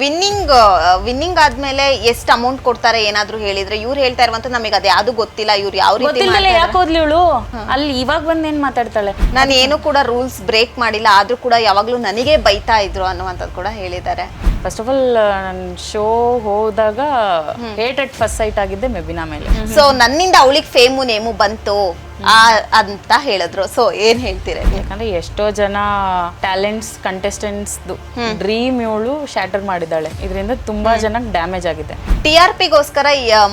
Winning ಆದ್ಮೇಲೆ ಎಷ್ಟು amount ಕೊಡ್ತಾರೆ ಏನಾದ್ರು ಹೇಳಿದ್ರೆ ಇವ್ರು ಹೇಳ್ತಾ ಇರುವಂತ ನಮಗೆ ಅದು ಯಾವುದು ಗೊತ್ತಿಲ್ಲ, ಇವ್ರು ಯಾವ ರೀತಿ ಯಾಕೆ ಹೋದ್ಲಿ ಇವಳು ಅಲ್ಲಿ ಇವಾಗ ಬಂದ್ ಏನ್ ಮಾತಾಡ್ತಾಳೆ, ನಾನು ಏನು ಕೂಡ ರೂಲ್ಸ್ ಬ್ರೇಕ್ ಮಾಡಿಲ್ಲ ಆದ್ರೂ ಕೂಡ ಯಾವಾಗ್ಲೂ ನನಗೆ ಬೈತಾ ಇದ್ರು ಅನ್ನುವಂಥದ್ದು ಕೂಡ ಹೇಳಿದ್ದಾರೆ. ಫಸ್ಟ್ ಆಫ್ ಆಲ್ ನನ್ನ ಶೋ ಹೋದಾಗ ಹೇಟ್ ಅಟ್ ಫಸ್ಟ್ ಸೈಟ್ ಆಗಿದ್ದೆ ಮೆಬಿನಾ ಮೇಲೆ. ಸೊ ನನ್ನಿಂದ ಅವಳಿಗೆ ಫೇಮು ನೇಮು ಬಂತು ಅಂತ ಹೇಳಿದ್ರು. ಸೊ ಏನ್ ಹೇಳ್ತೀರ? ಯಾಕಂದ್ರೆ ಎಷ್ಟೋ ಜನ ಟ್ಯಾಲೆಂಟ್ಸ್ ಕಂಟೆಸ್ಟೆಂಟ್ಸ್ ಡ್ರೀಮ್ ಇವಳು ಶಾಟರ್ ಮಾಡಿದಾಳೆ, ಇದರಿಂದ ತುಂಬಾ ಜನಕ್ಕೆ ಡ್ಯಾಮೇಜ್ ಆಗಿದೆ. TRP ಗೋಸ್ಕರ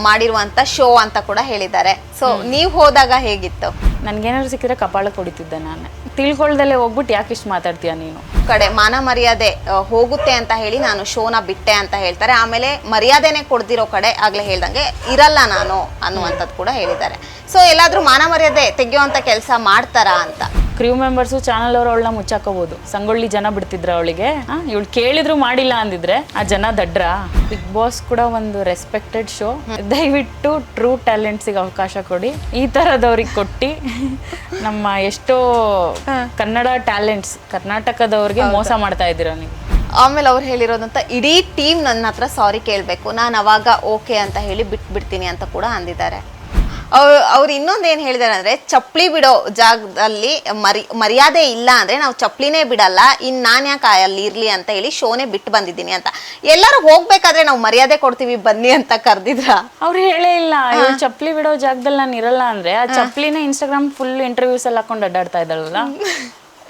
ಮಾಡಿರುವಂತ ಶೋ ಅಂತ ಕೂಡ ಹೇಳಿದ್ದಾರೆ. ಸೊ ನೀವ್ ಹೋದಾಗ ಹೇಗಿತ್ತು? ನನ್ಗೇನಾದ್ರು ಸಿಕ್ಕಿದ್ರೆ ಕಪಾಳಕ್ಕೆ ಹೊಡಿತಿದ್ದೆ ನಾನು. ತಿಳ್ಕೊಳ್ದಲ್ಲೇ ಹೋಗ್ಬಿಟ್ಟು ಯಾಕೆ ಇಷ್ಟು ಮಾತಾಡ್ತೀಯ ನೀನು? ಕಡೆ ಮಾನ ಮರ್ಯಾದೆ ಹೋಗುತ್ತೆ ಅಂತ ಹೇಳಿ ನಾನು ಶೋನ ಬಿಟ್ಟೆ ಅಂತ ಹೇಳ್ತಾರೆ. ಆಮೇಲೆ ಮರ್ಯಾದೆನೆ ಕೊಡ್ದಿರೋ ಕಡೆ ಆಗ್ಲೇ ಹೇಳ್ದಂಗೆ ಇರಲ್ಲ ನಾನು ಅನ್ನುವಂಥದ್ದು ಕೂಡ ಹೇಳಿದ್ದಾರೆ. ಸೊ ಎಲ್ಲಾದ್ರೂ ಮಾನ ಮರ್ಯಾದೆ ತೆಗೆಯುವಂತ ಕೆಲಸ ಮಾಡ್ತಾರಾ ಅಂತ? ಕ್ರ್ಯೂ ಮೆಂಬರ್ಸು ಚಾನಲ್ ಅವರು ಅವಳನ್ನ ಮುಚ್ಚಾಕೋಬಹುದು. ಸಂಗೊಳ್ಳಿ ಜನ ಬಿಡ್ತಿದ್ರ ಅವಳಿಗೆ, ಇವಳು ಕೇಳಿದ್ರು ಮಾಡಿಲ್ಲ ಅಂದಿದ್ರೆ ಆ ಜನ ದಡ್ರ. ಬಿಗ್ ಬಾಸ್ ಕೂಡ ಒಂದು ರೆಸ್ಪೆಕ್ಟೆಡ್ ಶೋ, ದಯವಿಟ್ಟು ಟ್ರೂ ಟ್ಯಾಲೆಂಟ್ಸಿಗೆ ಅವಕಾಶ ಕೊಡಿ. ಈ ತರದವ್ರಿಗೆ ಕೊಟ್ಟು ನಮ್ಮ ಎಷ್ಟೋ ಕನ್ನಡ ಟ್ಯಾಲೆಂಟ್ಸ್ ಕರ್ನಾಟಕದವ್ರಿಗೆ ಮೋಸ ಮಾಡ್ತಾ ಇದ್ದೀರಾ ನೀವು. ಆಮೇಲೆ ಅವ್ರು ಹೇಳಿರೋದಂತ ಇಡೀ ಟೀಮ್ ನನ್ನ ಹತ್ರ ಸಾರಿ ಕೇಳಬೇಕು, ನಾನು ಅವಾಗ ಓಕೆ ಅಂತ ಹೇಳಿ ಬಿಟ್ಬಿಡ್ತೀನಿ ಅಂತ ಕೂಡ ಅಂದಿದ್ದಾರೆ. ಅವ್ರು ಇನ್ನೊಂದು ಏನು ಹೇಳಿದಾರೆ ಅಂದ್ರೆ ಚಪ್ಪಲಿ ಬಿಡೋ ಜಾಗದಲ್ಲಿ ಮರ್ಯಾದೆ ಇಲ್ಲ ಅಂದ್ರೆ ನಾವು ಚಪ್ಪಲಿನೇ ಬಿಡಲ್ಲ, ನಾನು ಯಾಕೆ ಅಲ್ಲಿ ಇರ್ಲಿ ಅಂತ ಹೇಳಿ ಶೋನೇ ಬಿಟ್ಟು ಬಂದಿದ್ದೀನಿ ಅಂತ. ಎಲ್ಲರೂ ಹೋಗ್ಬೇಕಾದ್ರೆ ನಾವು ಮರ್ಯಾದೆ ಕೊಡ್ತೀವಿ ಬನ್ನಿ ಅಂತ ಕರೆದಿದ್ರ? ಅವ್ರು ಹೇಳೇ ಇಲ್ಲ. ಚಪ್ಪಲಿ ಬಿಡೋ ಜಾಗದಲ್ಲಿ ನಾನು ಇರಲ್ಲ ಅಂದ್ರೆ ಆ ಚಪ್ಪಲಿನ ಇನ್ಸ್ಟಾಗ್ರಾಮ್ ಫುಲ್ ಇಂಟರ್ವ್ಯೂಸ್ ಅಲ್ಲಿ ಹಾಕೊಂಡು ಅಡ್ಡಾಡ್ತಾ ಇದ್ದಾಳಲ್ಲ,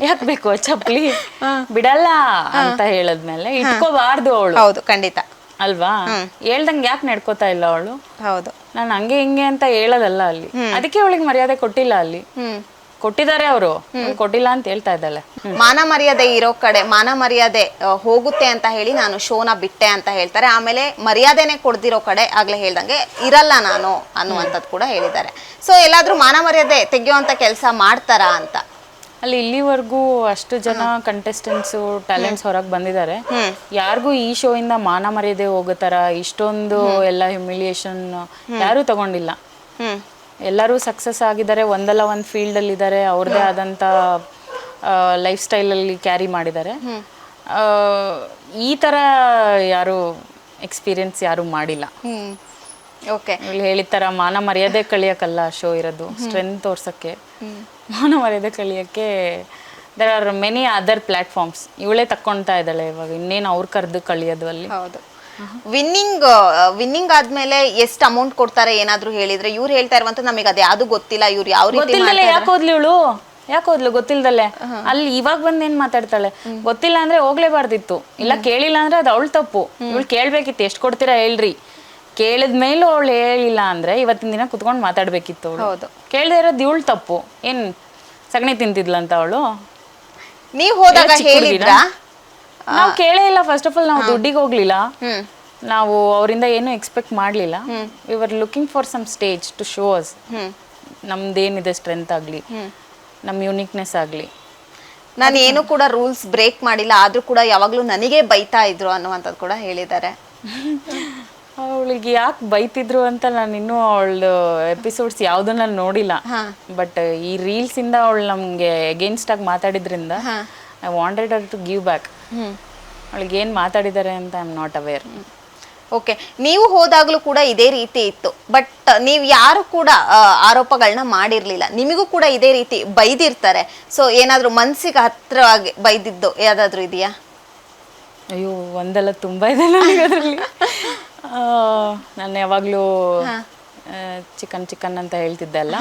ಯಾಕೆ ಬೇಕು ಚಪ್ಪಲಿ? ಬಿಡಲ್ಲ ಅಂತ ಹೇಳದ್ಮೇಲೆ ಇಟ್ಕೋಬಾರ್ದು ಅವಳು. ಹೌದು, ಖಂಡಿತ ಅಲ್ವಾ? ಹೇಳ್ದಂಗೆ ಯಾಕೆ ನಡ್ಕೋತಾ ಇಲ್ಲ ಅವಳು? ಹೌದು, ನಾನು ಹಂಗೆ ಹಿಂಗೆ ಅಂತ ಹೇಳೋದಲ್ಲ ಅಲ್ಲಿ. ಅದಕ್ಕೆ ಅವಳಿಗೆ ಮರ್ಯಾದೆ ಕೊಟ್ಟಿಲ್ಲ. ಅಲ್ಲಿ ಕೊಟ್ಟಿದ್ದಾರೆ ಅವರು, ಕೊಟ್ಟಿಲ್ಲ ಅಂತ ಹೇಳ್ತಾ ಇದ್ದಾಳೆ. ಮಾನ ಮರ್ಯಾದೆ ಇರೋ ಕಡೆ ಮಾನ ಮರ್ಯಾದೆ ಹೋಗುತ್ತೆ ಅಂತ ಹೇಳಿ ನಾನು ಶೋನ ಬಿಟ್ಟೆ ಅಂತ ಹೇಳ್ತಾರೆ. ಆಮೇಲೆ ಮರ್ಯಾದೆನೆ ಕೊಡ್ದಿರೋ ಕಡೆ ಆಗ್ಲೇ ಹೇಳ್ದಂಗೆ ಇರಲ್ಲ ನಾನು ಅನ್ನುವಂಥದ್ದು ಕೂಡ ಹೇಳಿದ್ದಾರೆ. ಸೊ ಎಲ್ಲಾದ್ರೂ ಮಾನ ಮರ್ಯಾದೆ ತೆಗೆಯುವಂತ ಕೆಲಸ ಮಾಡ್ತಾರಾ ಅಂತ? ಅಲ್ಲಿ ಇಲ್ಲಿವರೆಗೂ ಅಷ್ಟು ಜನ ಕಂಟೆಸ್ಟೆಂಟ್ಸು ಟ್ಯಾಲೆಂಟ್ಸ್ ಹೊರಗೆ ಬಂದಿದ್ದಾರೆ, ಯಾರಿಗೂ ಈ ಶೋ ಇಂದ ಮಾನ ಮರ್ಯಾದೆ ಹೋಗೋ ಥರ ಇಷ್ಟೊಂದು ಎಲ್ಲ ಹ್ಯುಮಿಲಿಯೇಷನ್ ಯಾರೂ ತಗೊಂಡಿಲ್ಲ. ಎಲ್ಲರೂ ಸಕ್ಸಸ್ ಆಗಿದ್ದಾರೆ, ಒಂದಲ್ಲ ಒಂದು ಫೀಲ್ಡಲ್ಲಿ ಇದ್ದಾರೆ, ಅವ್ರದ್ದೇ ಆದಂಥ ಲೈಫ್ ಸ್ಟೈಲಲ್ಲಿ ಕ್ಯಾರಿ ಮಾಡಿದ್ದಾರೆ. ಈ ಥರ ಯಾರು ಎಕ್ಸ್ಪೀರಿಯನ್ಸ್ ಯಾರೂ ಮಾಡಿಲ್ಲ. ಓಕೆ, ಇಲ್ಲಿ ಹೇಳಿದ ಥರ ಮಾನ ಮರ್ಯಾದೆ ಕಳಿಯೋಕ್ಕಲ್ಲ ಶೋ ಇರೋದು, ಸ್ಟ್ರೆಂತ್ ತೋರ್ಸೋಕ್ಕೆ. ಮಾನ ಮರ್ಯಾದೆ ಕಳಿಯೋಕ್ಕೆ there are many other platforms. ಇವಳೇ ತಕ್ಕೊಳ್ತಾ ಇದ್ದಾಳೆ ಇವಾಗ, ಇನ್ನೇನು ಅವ್ರು ಕರೆದು ಕಳಿಯೋದು ಅಲ್ಲಿ. ಹೌದು. ವಿನ್ನಿಂಗ್ ಆದ್ಮೇಲೆ ಎಷ್ಟು ಅಮೌಂಟ್ ಕೊಡ್ತಾರೆ ಏನಾದ್ರು ಹೇಳಿದ್ರೆ ಇವ್ರು ಹೇಳ್ತಾ ಇರುವಂತ ನಮಗೆ ಅದು ಯಾವ್ದು ಗೊತ್ತಿಲ್ಲ, ಇವ್ರು ಯಾವ ರೀತಿ ಯಾಕೆ ಹೋದ್ಲಿ ಇವಳು? ಯಾಕೆ ಹೋದ್ಲು ಗೊತ್ತಿಲ್ದಲೆ? ಅಲ್ಲಿ ಇವಾಗ ಬಂದ್ ಏನ್ ಮಾತಾಡ್ತಾಳೆ? ಗೊತ್ತಿಲ್ಲ ಅಂದ್ರೆ ಹೋಗ್ಲೇಬಾರ್ದಿತ್ತು, ಇಲ್ಲ ಕೇಳಿಲ್ಲ ಅಂದ್ರೆ ಅದು ಅವಳು ತಪ್ಪು. ಇವಳು ಕೇಳ್ಬೇಕಿತ್ತು, ಎಷ್ಟು ಕೊಡ್ತೀರಾ ಹೇಳ್ರಿ. ಕೇಳಿದ್ಮೇಲೂ ಅವಳು ಹೇಳಿಲ್ಲ ಅಂದ್ರೆ ಇವತ್ತಿನ ದಿನ ಕುತ್ಕೊಂಡು ಮಾತಾಡ್ಬೇಕಿತ್ತು ಅವಳು. ಹೌದು, ಕೇಳದೆ ಇರೋದು ಇವಳು ತಪ್ಪು. ಏನ್ ಸಗಣಿ ತಿಂತಿದ್ಲಂತ ಅವಳು? ನೀವು ಹೋದಾಗ ಹೇಳಿದ್ರಾ? ನಾವು ಕೇಳೇ ಇಲ್ಲ. ಫಸ್ಟ್ ಆಫ್ ಆಲ್ ನಾವು ದುಡ್ಡಿಗೆ ಹೋಗ್ಲಿಲ್ಲ, ನಾವು ಅವರಿಂದ ಏನು ಎಕ್ಸ್ಪೆಕ್ಟ್ ಮಾಡ್ಲಿಲ್ಲ. We were looking for some stage to show us ನಮ್ದೇನಿದೆ ಸ್ಟ್ರೆಂತ್ ಆಗ್ಲಿ, ನಮ್ಮ ಯೂನಿಕ್ನೆಸ್ ಆಗ್ಲಿ. ನಾನು ಏನು ಕೂಡ ರೂಲ್ಸ್ ಬ್ರೇಕ್ ಮಾಡಿಲ್ಲ ಆದ್ರೂ ಕೂಡ ಯಾವಾಗ್ಲೂ ನನಗೆ ಬೈತಾ ಇದ್ರು ಅನ್ನುವಂಥದ್ದು ಕೂಡ ಹೇಳಿದ್ದಾರೆ. ಅವಳಿಗೆ ಯಾಕೆ ಬೈತಿದ್ರು ಅಂತ ನಾನು ಇನ್ನೂ ಅವಳು ಎಪಿಸೋಡ್ಸ್ ಯಾವ್ದು ನಾನು ನೋಡಿಲ್ಲ. ಬಟ್ ಈ ರೀಲ್ಸ್ ಇಂದ ಅವಳು ನಮ್ಗೆ ಅಗೇನ್ಸ್ಟ್ ಆಗಿ ಮಾತಾಡಿದ್ರಿಂದ I wanted her to give back. ಅವಳಿಗೆ ಏನ್ ಮಾತಾಡಿದ್ದಾರೆ ಅಂತ I am not aware. Okay, ನೀವು ಹೋದಾಗ್ಲೂ ಕೂಡ ಇದೇ ರೀತಿ ಇತ್ತು, ಬಟ್ ನೀವು ಯಾರು ಕೂಡ ಆರೋಪಗಳನ್ನ ಮಾಡಿರ್ಲಿಲ್ಲ, ನಿಮಗೂ ಕೂಡ ಇದೇ ರೀತಿ ಬೈದಿರ್ತಾರೆ. ಸೊ ಏನಾದ್ರೂ ಮನ್ಸಿಗೆ ಹತ್ರವಾಗಿ ಬೈದಿದ್ದು ಯಾವ್ದಾದ್ರು ಇದೆಯಾ? ಅಯ್ಯೋ, ಒಂದೆಲ್ಲ ತುಂಬಾ ಇದೆ ನನಗೆ ಅದರಲ್ಲಿ. ನಾನು ಯಾವಾಗಲೂ ಚಿಕನ್ ಅಂತ ಹೇಳ್ತಿದ್ದೆ ಅಲ್ಲ,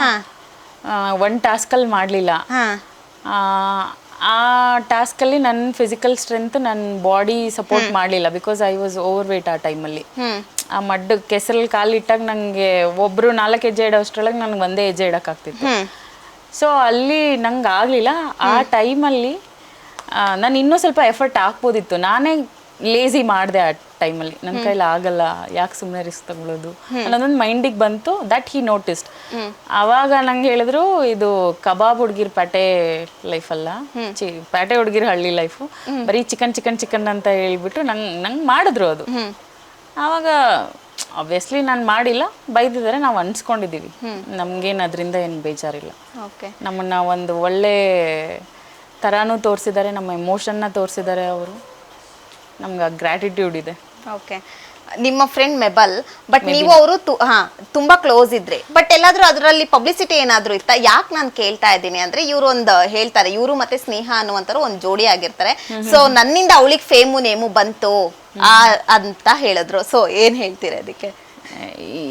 ಒಂದು ಟಾಸ್ಕಲ್ಲಿ ಮಾಡಲಿಲ್ಲ. ಆ ಟಾಸ್ಕಲ್ಲಿ ನನ್ನ ಫಿಸಿಕಲ್ ಸ್ಟ್ರೆಂತ್, ನನ್ನ ಬಾಡಿ ಸಪೋರ್ಟ್ ಮಾಡಲಿಲ್ಲ. Because I was over wait ಆ ಟೈಮಲ್ಲಿ. ಆ ಮಡ್ಡು ಕೆಸರಲ್ಲಿ ಕಾಲಿಟ್ಟಾಗ ನನಗೆ ಒಬ್ಬರು 4 ಹೆಜ್ಜೆ ಇಡೋಷ್ಟರೊಳಗೆ ನನಗೆ ಒಂದೇ ಹೆಜ್ಜೆ ಇಡೋಕ್ಕಾಗ್ತಿತ್ತು. ಸೊ ಅಲ್ಲಿ ನಂಗೆ ಆಗಲಿಲ್ಲ. ಆ ಟೈಮಲ್ಲಿ ನಾನು ಇನ್ನೂ ಸ್ವಲ್ಪ ಎಫರ್ಟ್ ಹಾಕ್ಬೋದಿತ್ತು. ನಾನೇ ಲೇಸಿ ಮಾಡಿದೆ ಆ ಟೈಮಲ್ಲಿ. ನನ್ನ ಕೈಲಿ ಆಗಲ್ಲ, ಯಾಕೆ ಸುಮ್ಮನೆ ರಿಸ್ಕ್ ತಗೊಳ್ಳೋದು ಅನ್ನೋದೊಂದು ಮೈಂಡಿಗೆ ಬಂತು. That he noticed. ಆವಾಗ ನಂಗೆ ಹೇಳಿದ್ರು, ಇದು ಕಬಾಬ್ ಹುಡುಗಿರ್ ಪ್ಯಾಟೆ ಲೈಫ್ ಅಲ್ಲ, ಪ್ಯಾಟೆ ಹುಡುಗಿರ್ ಹಳ್ಳಿ ಲೈಫು, ಬರೀ ಚಿಕನ್ ಅಂತ ಹೇಳ್ಬಿಟ್ಟು ನಂಗೆ ಮಾಡಿದ್ರು ಅದು. ಆವಾಗ ಆಬ್ವಿಯಸ್ಲಿ ನಾನು ಮಾಡಿಲ್ಲ, ಬೈದಿದ್ದಾರೆ, ನಾವು ಅನ್ಸ್ಕೊಂಡಿದ್ದೀವಿ. ನಮ್ಗೇನು ಅದರಿಂದ ಏನು ಬೇಜಾರಿಲ್ಲ. ನಮ್ಮನ್ನ ಒಂದು ಒಳ್ಳೆ ಥರಾನು ತೋರಿಸಿದ್ದಾರೆ, ನಮ್ಮ ಎಮೋಷನ್ನ ತೋರಿಸಿದ್ದಾರೆ ಅವರು. ನಮ್ಗೆ ಗ್ರ್ಯಾಟಿಟ್ಯೂಡ್ ಇದೆ. ಓಕೆ, ನಿಮ್ಮ ಫ್ರೆಂಡ್ ಮೆಬಲ್, ಬಟ್ ನೀವು ಅವರು ತುಂಬಾ ಕ್ಲೋಸ್ ಇದ್ರಿ, ಬಟ್ ಎಲ್ಲಾದ್ರೂ ಅದರಲ್ಲಿ ಪಬ್ಲಿಸಿಟಿ ಏನಾದ್ರೂ ಇತ್ತಾ? ಯಾಕೆ ನಾನು ಕೇಳ್ತಾ ಇದ್ದೀನಿ ಅಂದ್ರೆ, ಇವ್ರು ಒಂದು ಹೇಳ್ತಾರೆ, ಇವರು ಮತ್ತೆ ಸ್ನೇಹ ಅನ್ನುವಂಥವ್ರು ಒಂದು ಜೋಡಿ ಆಗಿರ್ತಾರೆ. ಸೊ ನನ್ನಿಂದ ಅವಳಿಗೆ ಫೇಮು ನೇಮು ಬಂತು ಅಂತ ಹೇಳಿದ್ರು. ಸೊ ಏನ್ ಹೇಳ್ತೀರಾ ಅದಕ್ಕೆ?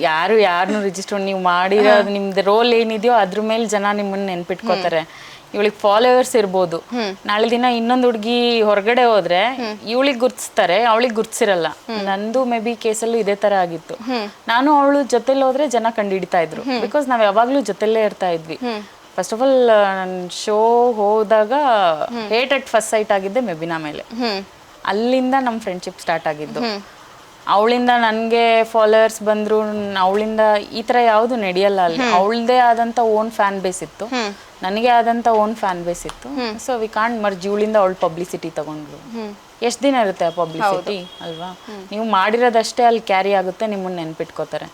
ಯಾರನ್ನು ರಿಜಿಸ್ಟರ್ ನೀವು ಮಾಡಿರೋದು ನಿಮ್ದು ರೋಲ್ ಏನಿದೆಯೋ ಅದ್ರ ಮೇಲೆ ಜನ ನಿಮ್ಮನ್ನ ನೆನ್ಪಿಟ್ಕೋತಾರೆ. ಇವಳಿಗೆ ಫಾಲೋವರ್ಸ್ ಇರ್ಬೋದು, ನಾಳೆ ದಿನ ಇನ್ನೊಂದು ಹುಡುಗಿ ಹೊರಗಡೆ ಹೋದ್ರೆ ಇವಳಿಗೆ ಗುರ್ತಿಸ್ತಾರೆ, ಅವಳಿಗೆ ಗುರ್ತಿಸಿರಲ್ಲ. ನಂದು ಮೇ ಬಿ ಕೇಸಲ್ಲೂ ಇದೇ ತರ ಆಗಿತ್ತು. ನಾನು ಅವಳು ಜೊತೆಲಿ ಹೋದ್ರೆ ಜನ ಕಂಡುಹಿಡಿತಾ ಇದ್ರು, ಬಿಕಾಸ್ ನಾವ್ ಯಾವಾಗ್ಲೂ ಜೊತೆಲೇ ಇರ್ತಾ ಇದ್ವಿ. ಫಸ್ಟ್ ಆಫ್ ಆಲ್ ಶೋ ಹೋದಾಗ ಹೇಟ್ ಅಟ್ ಫಸ್ಟ್ ಸೈಟ್ ಆಗಿದ್ದೆ ಮೆಬಿನಾ ಮೇಲೆ. ಅಲ್ಲಿಂದ ನಮ್ಮ ಫ್ರೆಂಡ್ಶಿಪ್ ಸ್ಟಾರ್ಟ್ ಆಗಿದ್ದು. ಅವಳಿಂದ ನನಗೆ ಫಾಲೋವರ್ಸ್ ಬಂದ್ರು, ಅವಳಿಂದ ಈ ಥರ ಯಾವುದು ನಡೆಯಲ್ಲ ಅಲ್ಲಿ. ಅವಳದೇ ಆದಂಥ ಓನ್ ಫ್ಯಾನ್ ಬೇಸ್ ಇತ್ತು, ನನಗೆ ಆದಂಥ ಓನ್ ಫ್ಯಾನ್ ಬೇಸ್ ಇತ್ತು. So we can't merge. ಇವಳಿಂದ ಅವಳು ಪಬ್ಲಿಸಿಟಿ ತಗೊಂಡ್ರು. ಎಷ್ಟು ದಿನ ಇರುತ್ತೆ ಆ ಪಬ್ಲಿಸಿಟಿ ಅಲ್ವಾ? ನೀವು ಮಾಡಿರೋದಷ್ಟೇ ಅಲ್ಲಿ ಕ್ಯಾರಿ ಆಗುತ್ತೆ, ನಿಮ್ಮನ್ನ ನೆನ್ಪಿಟ್ಕೋತಾರೆ.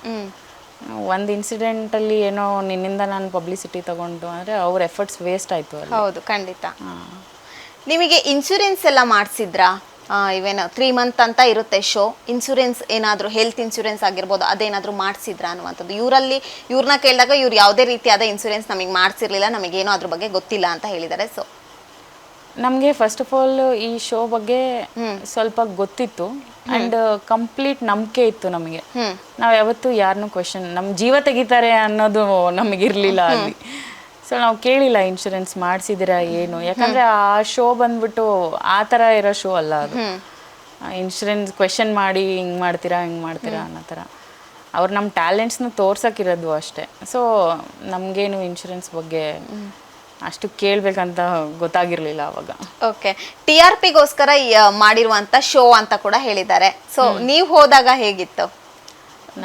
ಒಂದು ಇನ್ಸಿಡೆಂಟಲ್ಲಿ ಏನೋ ನಿನ್ನಿಂದ ನಾನು ಪಬ್ಲಿಸಿಟಿ ತಗೊಂಡು ಅಂದರೆ ಅವ್ರ ಎಫರ್ಟ್ಸ್ ವೇಸ್ಟ್ ಆಯಿತು. ಹೌದು, ಖಂಡಿತ. ನಿಮಗೆ ಇನ್ಶೂರೆನ್ಸ್ ಎಲ್ಲ ಮಾಡಿಸಿದ್ರಾ? ಇವೇನು 3 month ಅಂತ ಇರುತ್ತೆ ಶೋ, ಇನ್ಶೂರೆನ್ಸ್ ಏನಾದರೂ ಹೆಲ್ತ್ ಇನ್ಶೂರೆನ್ಸ್ ಆಗಿರ್ಬೋದು, ಅದೇನಾದರೂ ಮಾಡಿಸಿದ್ರಾ ಅನ್ನುವಂಥದ್ದು? ಇವ್ರನ್ನ ಕೇಳಿದಾಗ ಇವ್ರು ಯಾವುದೇ ರೀತಿಯಾದ ಇನ್ಶೂರೆನ್ಸ್ ನಮಗೆ ಮಾಡಿಸಿರ್ಲಿಲ್ಲ, ನಮಗೇನೋ ಅದ್ರ ಬಗ್ಗೆ ಗೊತ್ತಿಲ್ಲ ಅಂತ ಹೇಳಿದ್ದಾರೆ. ಸೊ ನಮಗೆ ಫಸ್ಟ್ ಆಫ್ ಆಲ್ ಈ ಶೋ ಬಗ್ಗೆ ಸ್ವಲ್ಪ ಗೊತ್ತಿತ್ತು ಆ್ಯಂಡ್ ಕಂಪ್ಲೀಟ್ ನಂಬಿಕೆ ಇತ್ತು ನಮಗೆ. ನಾವು ಯಾವತ್ತೂ ಯಾರನ್ನೂ ಕ್ವೆಶನ್, ನಮ್ಮ ಜೀವ ತೆಗಿತಾರೆ ಅನ್ನೋದು ನಮಗಿರಲಿಲ್ಲ ಅಲ್ಲಿ. ಸೊ ನಾವು ಕೇಳಿಲ್ಲ ಇನ್ಶೂರೆನ್ಸ್ ಮಾಡಿಸಿದಿರಾ ಏನು, ಯಾಕಂದರೆ ಆ ಶೋ ಬಂದ್ಬಿಟ್ಟು ಆ ಥರ ಇರೋ ಶೋ ಅಲ್ಲ ಅದು. ಇನ್ಶೂರೆನ್ಸ್ ಕ್ವೆಶನ್ ಮಾಡಿ ಹಿಂಗೆ ಮಾಡ್ತೀರಾ ಅನ್ನೋ ಥರ. ಅವ್ರು ನಮ್ಮ ಟ್ಯಾಲೆಂಟ್ಸ್ನ ತೋರ್ಸೋಕ್ಕಿರೋದು ಅಷ್ಟೇ. ಸೊ ನಮಗೇನು ಇನ್ಶೂರೆನ್ಸ್ ಬಗ್ಗೆ ಅಷ್ಟು ಕೇಳಬೇಕಂತ ಗೊತ್ತಾಗಿರಲಿಲ್ಲ ಅವಾಗ. ಓಕೆ, TRPಗೋಸ್ಕರ ಮಾಡಿರುವಂಥ ಶೋ ಅಂತ ಕೂಡ ಹೇಳಿದ್ದಾರೆ. ಸೊ ನೀವು ಹೋದಾಗ ಹೇಗಿತ್ತು?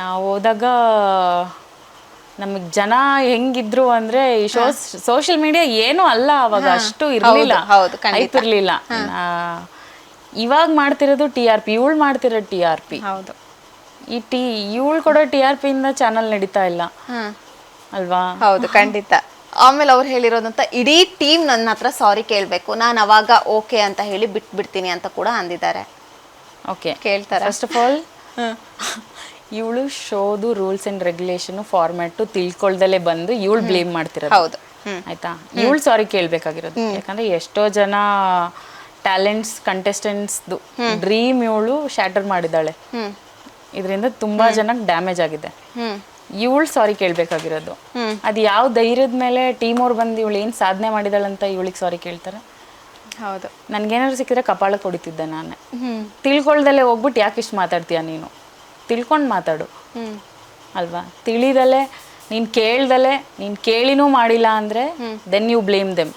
ನಾವು ಹೋದಾಗ ನಮಗೆ ಜನ ಹೆಂಗಿದ್ರು ಅಂದ್ರೆ, ಈ ಸೋಷಿಯಲ್ ಮೀಡಿಯಾ ಏನೂ ಅಲ್ಲ ಅವಾಗ, ಅಷ್ಟು ಇರಲಿಲ್ಲ, ಹೈಪ್ ಇರಲಿಲ್ಲ. ಇವಾಗ ಮಾಡ್ತಿರೋದು TRP, ಇವಳು ಮಾಡ್ತಿರೋದು TRP. ಹೌದು, ಇವಳು ಕೊಡೋ TRP ಇಂದ ಚಾನಲ್ ನಡೀತಾ ಇಲ್ಲ ಅಲ್ವಾ? ಹೌದು, ಖಂಡಿತ. ಆಮೇಲೆ ಅವ್ರು ಹೇಳಿರೋದಂತ, ಇಡೀ ಟೀಮ್ ನನ್ನ ಹತ್ರ ಸಾರಿ ಕೇಳಬೇಕು, ನಾನು ಅವಾಗ ಓಕೆ ಅಂತ ಹೇಳಿ ಬಿಟ್ಬಿಡ್ತೀನಿ ಅಂತ ಕೂಡ ಅಂದಿದ್ದಾರೆ. ಓಕೆ, ಕೇಳ್ತಾರೆ. ಫಸ್ಟ್ ಆಫ್ ಆಲ್ ಇವಳು ಶೋದು ರೂಲ್ಸ್ ಅಂಡ್ ರೆಗ್ಯುಲೇಷನ್ ಫಾರ್ಮ್ಯಾಟು ತಿಳ್ಕೊಳ್ದಲ್ಲೇ ಬಂದು ಇವಳು ಬ್ಲೇಮ್ ಮಾಡ್ತಿರೋದು. ಹೌದು, ಆಯ್ತಾ? ಇವಳು ಸಾರಿ ಕೇಳಬೇಕಾಗಿರೋದು. ಯಾಕಂದ್ರೆ ಎಷ್ಟೋ ಜನ ಟ್ಯಾಲೆಂಟ್ಸ್ ಕಂಟೆಸ್ಟೆಂಟ್ಸ್ದು ಡ್ರೀಮ್ ಇವಳು ಶಾಟರ್ ಮಾಡಿದ್ದಾಳೆ. ಇದರಿಂದ ತುಂಬಾ ಜನಕ್ಕೆ ಡ್ಯಾಮೇಜ್ ಆಗಿದೆ. ಇವಳು ಸಾರಿ ಕೇಳಬೇಕಾಗಿರೋದು. ಅದು ಯಾವ ಧೈರ್ಯದ ಮೇಲೆ ಟೀಮ್ ಅವ್ರು ಬಂದು ಇವಳು ಏನು ಸಾಧನೆ ಮಾಡಿದಾಳಂತ ಇವಳಿಗೆ ಸಾರಿ ಕೇಳ್ತಾರೆ? ಹೌದು, ನನ್ಗೇನಾದ್ರು ಸಿಕ್ಕಿದ್ರೆ ಕಪಾಳಕ್ಕೆ ಹೊಡಿತಿದ್ದೆ ನಾನೇ. ತಿಳ್ಕೊಳ್ದಲ್ಲೇ ಹೋಗ್ಬಿಟ್ಟು ಯಾಕೆ ಇಷ್ಟು ಮಾತಾಡ್ತೀಯ ನೀನು? ತಿಳ್ಕೊಂಡು ಮಾತಾಡು ಅಲ್ವಾ? ತಿಳಿದಲೆ ನೀನು ಕೇಳ್ದಲೆ, ನೀನು ಕೇಳಿನೂ ಮಾಡಿಲ್ಲ ಅಂದರೆ ದೆನ್ ಯು ಬ್ಲೇಮ್ ದೆಮ್.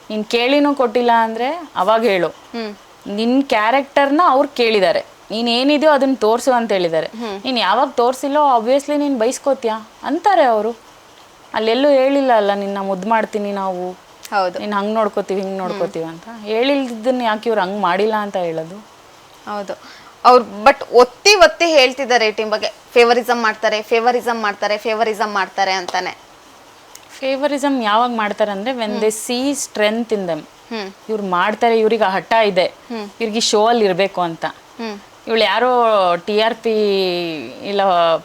ನೀನು ಕೇಳಿನೂ ಕೊಟ್ಟಿಲ್ಲ ಅಂದರೆ ಅವಾಗ ಹೇಳು. ನಿನ್ನ ಕ್ಯಾರೆಕ್ಟರ್ನ ಅವ್ರು ಕೇಳಿದ್ದಾರೆ, ನೀನು ಏನಿದೆಯೋ ಅದನ್ನ ತೋರಿಸು ಅಂತ ಹೇಳಿದ್ದಾರೆ. ನೀನು ಯಾವಾಗ ತೋರಿಸಿಲ್ಲೋ ಆಬ್ವಿಯಸ್ಲಿ ನೀನು ಬೈಸ್ಕೋತೀಯ ಅಂತಾರೆ ಅವರು. ಅಲ್ಲೆಲ್ಲೂ ಹೇಳಿಲ್ಲ ಅಲ್ಲ, ನಿನ್ನ ಮುದ್ದು ಮಾಡ್ತೀನಿ ನಾವು, ಹೌದು, ನೀನು ಹಂಗೆ ನೋಡ್ಕೋತೀವಿ ಹಿಂಗೆ ನೋಡ್ಕೋತೀವಿ ಅಂತ. ಹೇಳಿಲ್ದನ್ನ ಯಾಕೆ ಇವ್ರು ಹಂಗೆ ಮಾಡಿಲ್ಲ ಅಂತ ಹೇಳೋದು? ಹೌದು, ಅವ್ರು ಬಟ್ ಒತ್ತಿ ಹೇಳ್ತಿದ್ದಾರೆ ಟೀಮ್ ಬಗ್ಗೆ. ಫೇವರಿಸಮ್ ಮಾಡ್ತಾರೆ ಅಂತಾನೆ. ಫೇವರಿಸಮ್ ಯಾವಾಗ ಮಾಡ್ತಾರೆ ಅಂದ್ರೆ, when they see strength in them. ಇವ್ರು ಮಾಡ್ತಾರೆ, ಇವ್ರಿಗೆ ಹಠ ಇದೆ, ಇವ್ರಿಗೆ ಶೋ ಅಲ್ಲಿ ಇರಬೇಕು ಅಂತ. ಇವಳು ಯಾರೋ TRP ಇಲ್ಲ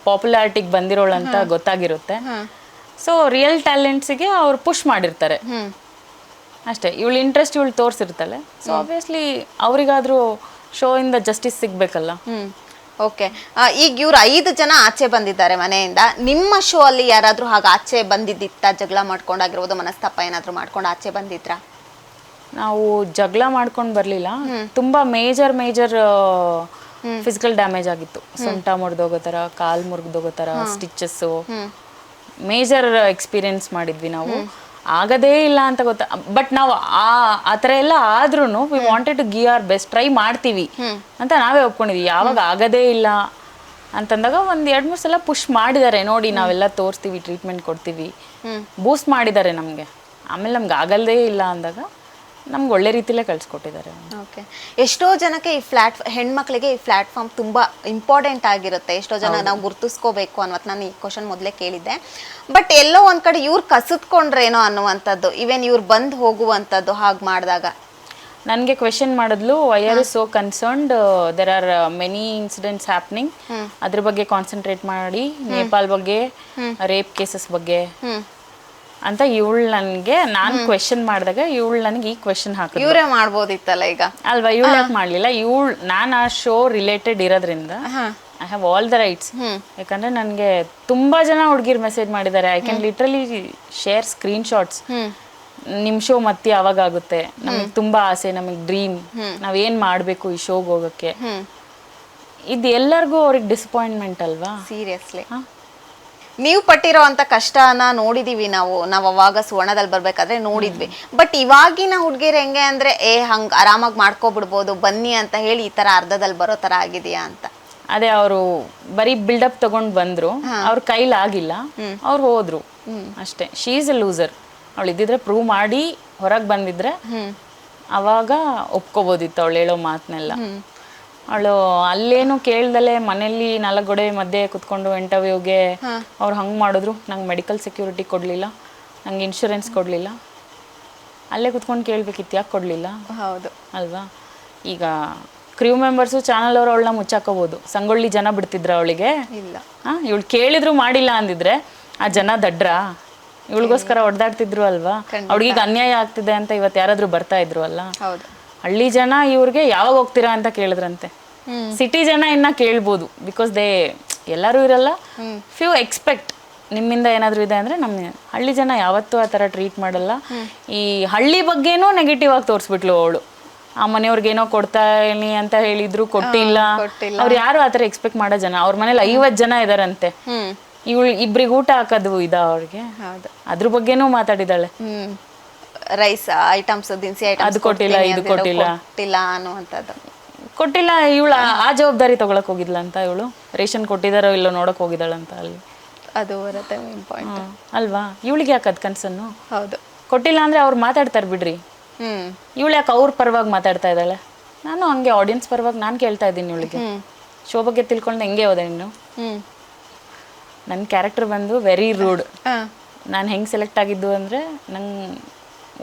ಪಾಪ್ಯುಲಾರಿಟಿಗೆ ಬಂದಿರೋಳು ಅಂತ ಗೊತ್ತಾಗಿರುತ್ತೆ. ಸೊ ರಿಯಲ್ ಟ್ಯಾಲೆಂಟ್ಸಿಗೆ ಅವ್ರು ಪುಷ್ ಮಾಡಿರ್ತಾರೆ ಅಷ್ಟೇ. ಇವಳು ಇಂಟ್ರೆಸ್ಟ್ ಇವಳು ತೋರಿಸಿರ್ತಾಳೆ. ಸೊ ಆಬ್ವಿಯಸ್ಲಿ ಅವರಿಗಾದ್ರೂ ಶೋ ಇಂದ ಜಸ್ಟಿಸ್ ಸಿಗ್ಬೇಕಲ್ಲ. ಓಕೆ, ಈಗ ಇವ್ರು 5 ಜನ ಆಚೆ ಬಂದಿದ್ದಾರೆ ಮನೆಯಿಂದ. ನಿಮ್ಮ ಶೋ ಅಲ್ಲಿ ಯಾರಾದ್ರೂ ಹಾಗೆ ಆಚೆ ಬಂದಿದ್ದಿತ್ತ? ಜಗಳ ಮಾಡ್ಕೊಂಡಾಗಿರ್ಬೋದು, ಮನಸ್ತಾಪ ಏನಾದ್ರು ಮಾಡ್ಕೊಂಡು ಆಚೆ ಬಂದಿದ್ರಾ? ನಾವು ಜಗಳ ಮಾಡ್ಕೊಂಡು ಬರಲಿಲ್ಲ. ತುಂಬಾ ಮೇಜರ್ ಫಿಸಿಕಲ್ ಡ್ಯಾಮೇಜ್ ಆಗಿತ್ತು. ಸೊಂಟ ಮುರಿದೋಗೋ ಥರ, ಕಾಲು ಮುರಿದೋಗೋ ಥರ, ಸ್ಟಿಚಸ್ಸು, ಮೇಜರ್ ಎಕ್ಸ್ಪೀರಿಯನ್ಸ್ ಮಾಡಿದ್ವಿ ನಾವು. ಆಗದೇ ಇಲ್ಲ ಅಂತ ಗೊತ್ತಾ. ಬಟ್ ನಾವು ಆ ಥರ ಎಲ್ಲ ಆದ್ರೂ we wanted to give our best, try ಮಾಡ್ತೀವಿ ಅಂತ ನಾವೇ ಒಪ್ಕೊಂಡಿದ್ವಿ. ಯಾವಾಗ ಆಗದೇ ಇಲ್ಲ ಅಂತಂದಾಗ 1-2-3 ಸಲ ಪುಷ್ ಮಾಡಿದ್ದಾರೆ. ನೋಡಿ ನಾವೆಲ್ಲ ತೋರಿಸ್ತೀವಿ, ಟ್ರೀಟ್ಮೆಂಟ್ ಕೊಡ್ತೀವಿ, ಬೂಸ್ಟ್ ಮಾಡಿದ್ದಾರೆ ನಮಗೆ. ಆಮೇಲೆ ನಮ್ಗೆ ಆಗಲ್ಲದೇ ಇಲ್ಲ ಅಂದಾಗ ನಮ್ಗೆ ಒಳ್ಳೆ ರೀತಿಲೇ ಕಳಿಸ್ಕೊಟ್ಟಿದ್ದಾರೆ. ಓಕೆ, ಎಷ್ಟೋ ಜನಕ್ಕೆ ಈ ಹೆಣ್ಮಕ್ಳಿಗೆ ಈ ಪ್ಲಾಟ್ಫಾರ್ಮ್ ತುಂಬ ಇಂಪಾರ್ಟೆಂಟ್ ಆಗಿರುತ್ತೆ. ಎಷ್ಟೋ ಜನ ನಾವು ಗುರ್ತಿಸ್ಕೋಬೇಕು ಅನ್ನೋದು ನಾನು ಈ ಕ್ವಶನ್ ಮೊದಲೇ ಕೇಳಿದ್ದೆ. ಬಟ್ ಎಲ್ಲೋ ಒಂದು ಕಡೆ ಇವ್ರು ಕಸಿದ್ಕೊಂಡ್ರೇನೋ ಅನ್ನುವಂಥದ್ದು, ಇವೇನು ಇವ್ರು ಬಂದು ಹೋಗುವಂಥದ್ದು ಹಾಗೆ ಮಾಡಿದಾಗ ನನಗೆ ಕ್ವೆಶನ್ ಮಾಡಿದ್ಲು, why are so concerned, there are many incidents happening, ಅದ್ರ ಬಗ್ಗೆ ಕಾನ್ಸಂಟ್ರೇಟ್ ಮಾಡಿ, ನೇಪಾಲ್ ಬಗ್ಗೆ, ರೇಪ್ ಕೇಸಸ್ ಬಗ್ಗೆ ಅಂತ ಇವಳು ನನಗೆ, ನಾನು ಕ್ವೆಶನ್ ಮಾಡಿದಾಗ ಇವಳು ನನಗೆ ಈ ಕ್ವೆಶನ್ ಹಾಕಿದ್ಲು. ಇವರೇ ಮಾಡ್ಬೋದಿತ್ತಲ್ಲ ಈಗ ಅಲ್ವಾ, ಇವಳು ಯಾಕೆ ಮಾಡಲಿಲ್ಲ? ಇವಳು, ನಾನು ಆ ಶೋ ರಿಲೇಟೆಡ್ ಇರೋದ್ರಿಂದ I have all the rights. ಯಾಕಂದ್ರೆ ನನಗೆ ತುಂಬಾ ಜನ ಹುಡುಗಿರು ಮೆಸೇಜ್ ಮಾಡಿದ್ದಾರೆ. I can literally share screen shots. ನಿಮ್ಮ ಶೋ ಮತ್ತೆ ಯಾವಾಗ ಆಗುತ್ತೆ, ನಮಗೆ ತುಂಬಾ ಆಸೆ, ನಮಗೆ ಡ್ರೀಮ್, ನಾವೇನ್ ಮಾಡಬೇಕು ಈ ಶೋಗೆ ಹೋಗೋಕ್ಕೆ. ಇದು ಎಲ್ಲರಿಗೂ ಅವ್ರಿಗೆ ಡಿಸಪಾಯಿಂಟ್ಮೆಂಟ್ ಅಲ್ವಾ? ಸೀರಿಯಸ್ಲಿ ನೀವು ಪಟ್ಟಿರೋಂಥ ಕಷ್ಟನ ನೋಡಿದೀವಿ ನಾವು ಅವಾಗ ಸುವರ್ಣದಲ್ಲಿ ಬರ್ಬೇಕಾದ್ರೆ ನೋಡಿದ್ವಿ. ಬಟ್ ಇವಾಗಿನ ಹುಡುಗಿರು ಹೆಂಗೆ ಅಂದ್ರೆ ಹಂಗೆ ಆರಾಮಾಗಿ ಮಾಡ್ಕೊಬಿಡ್ಬೋದು ಬನ್ನಿ ಅಂತ ಹೇಳಿ ಈ ತರ ಅರ್ಧದಲ್ಲಿ ಬರೋ ತರ ಆಗಿದೆಯಾ ಅಂತ. ಅದೇ ಅವರು ಬರೀ ಬಿಲ್ಡಪ್ ತಗೊಂಡ್ ಬಂದ್ರು, ಅವ್ರ ಕೈಲಾಗಿಲ್ಲ, ಅವ್ರು ಹೋದ್ರು ಅಷ್ಟೇ. She is A loser. ಅವಳು ಇದ್ದಿದ್ರೆ ಪ್ರೂವ್ ಮಾಡಿ ಹೊರಗೆ ಬಂದಿದ್ರೆ ಅವಾಗ ಒಪ್ಕೋಬೋದಿತ್ತು ಅವಳು ಹೇಳೋ ಮಾತನ್ನೆಲ್ಲ. ಅವಳು ಅಲ್ಲೇನು ಕೇಳ್ದಲೆ ಮನೇಲಿ 4 ಗೋಡೆ ಮಧ್ಯೆ ಕುತ್ಕೊಂಡು ಇಂಟರ್ವ್ಯೂಗೆ ಅವ್ರು ಹಂಗೆ ಮಾಡಿದ್ರು. ನಂಗೆ ಮೆಡಿಕಲ್ ಸೆಕ್ಯೂರಿಟಿ ಕೊಡಲಿಲ್ಲ, ನಂಗೆ ಇನ್ಶೂರೆನ್ಸ್ ಕೊಡಲಿಲ್ಲ. ಅಲ್ಲೇ ಕುತ್ಕೊಂಡು ಕೇಳಬೇಕಿತ್ತು, ಯಾಕೆ ಕೊಡಲಿಲ್ಲ? ಹೌದು ಅಲ್ವಾ? ಈಗ ಕ್ರ್ಯೂ ಮೆಂಬರ್ಸು ಚಾನಲ್ ಅವರು ಅವಳನ್ನ ಮುಚ್ಚಾಕೋಬೋದು. ಸಂಗೊಳ್ಳಿ ಜನ ಬಿಡ್ತಿದ್ರ ಅವಳಿಗೆ? ಇಲ್ಲ. ಇವಳು ಕೇಳಿದ್ರು ಮಾಡಿಲ್ಲ ಅಂದಿದ್ರೆ ಆ ಜನ ದಡ್ರ? ಇವಳಿಗೋಸ್ಕರ ಹೊಡೆದಾಡ್ತಿದ್ರು ಅಲ್ವಾ? ಅವಳಿಗೆ ಅನ್ಯಾಯ ಆಗ್ತಿದೆ ಅಂತ ಇವತ್ತು ಯಾರಾದ್ರೂ ಬರ್ತಾ ಇದ್ರು ಅಲ್ಲ? ಹೌದು. ಹಳ್ಳಿ ಜನ ಇವ್ರಿಗೆ ಯಾವಾಗ ಹೋಗ್ತೀರಾ ಅಂತ ಕೇಳಿದ್ರಂತೆ. ಸಿಟಿ ಜನ ಇನ್ನ ಕೇಳ್ಬೋದು, ಬಿಕಾಸ್ ಎಲ್ಲರೂ ಇರಲ್ಲ, ಫ್ಯೂ ಎಕ್ಸ್ಪೆಕ್ಟ್ ನಿಮ್ಮಿಂದ ಏನಾದರೂ ಇದೆ ಅಂದರೆ. ನಮ್ಮ ಹಳ್ಳಿ ಜನ ಯಾವತ್ತೂ ಆ ಥರ ಟ್ರೀಟ್ ಮಾಡಲ್ಲ. ಈ ಹಳ್ಳಿ ಬಗ್ಗೆನೂ ನೆಗೆಟಿವ್ ಆಗಿ ತೋರಿಸ್ಬಿಟ್ಲು ಅವಳು. ಆ ಮನೆಯವ್ರಿಗೇನೋ ಕೊಡ್ತಾ ಇನಿ ಅಂತ ಹೇಳಿದ್ರು, ಕೊಟ್ಟಿಲ್ಲ. ಅವ್ರು ಯಾರು ಆ ಥರ ಎಕ್ಸ್ಪೆಕ್ಟ್ ಮಾಡೋ ಜನ. ಅವ್ರ ಮನೇಲಿ 50 ಜನ ಇದಾರಂತೆ, ಇವಳು ಇಬ್ರಿಗೆ ಊಟ ಹಾಕೋದು ಅವ್ರಿಗೆ. ಅದ್ರ ಬಗ್ಗೆನೂ ಮಾತಾಡಿದಾಳೆ. ರೈಸ್ ಐಟಮ್ಸ್, ದಿನಸಿ ಐಟಮ್ಸ್ ಅದು ಕೊಟ್ಟಿಲ್ಲ, ಇದು ಕೊಟ್ಟಿಲ್ಲ ಅನ್ನುವಂಥದ್ದು. ಕೊಟ್ಟಿಲ್ಲ. ಇವಳು ಆ ಜವಾಬ್ದಾರಿ ತಗೊಳಕ್ ಹೋಗಿದ್ಲ ಅಂತ, ಇವಳು ರೇಷನ್ ಕೊಟ್ಟಿದಾರೋ ಇಲ್ಲೋ ನೋಡಕ್ ಹೋಗಿದ್ದಾಳಂತ ಅಲ್ಲಿ. ಅದು ಬರುತ್ತೆ ಮೇನ್ ಪಾಯಿಂಟ್ ಅಲ್ವಾ? ಇವಳಿಗೆ ಯಾಕೆ ಅದು ಕನ್ಸನ್ನು? ಹೌದು. ಕೊಟ್ಟಿಲ್ಲ ಅಂದ್ರೆ ಅವ್ರು ಮಾತಾಡ್ತಾರೆ ಬಿಡ್ರಿ. ಇವಳು ಯಾಕೆ ಅವ್ರ ಪರವಾಗಿ ಮಾತಾಡ್ತಾ ಇದ್ದಾಳೆ? ನಾನು ಹಂಗೆ ಆಡಿಯನ್ಸ್ ಪರವಾಗಿ ನಾನು ಕೇಳ್ತಾ ಇದ್ದೀನಿ ಇವಳಿಗೆ. ಶೋ ಬಗ್ಗೆ ತಿಳ್ಕೊಂಡು ಹೆಂಗೆ ಹೋದೆ ನೀನು? ನನ್ನ ಕ್ಯಾರೆಕ್ಟರ್ ಬಂದು ವೆರಿ ರೂಡ್. ನಾನು ಹೆಂಗೆ ಸೆಲೆಕ್ಟ್ ಆಗಿದ್ದು ಅಂದರೆ, ನಂಗೆ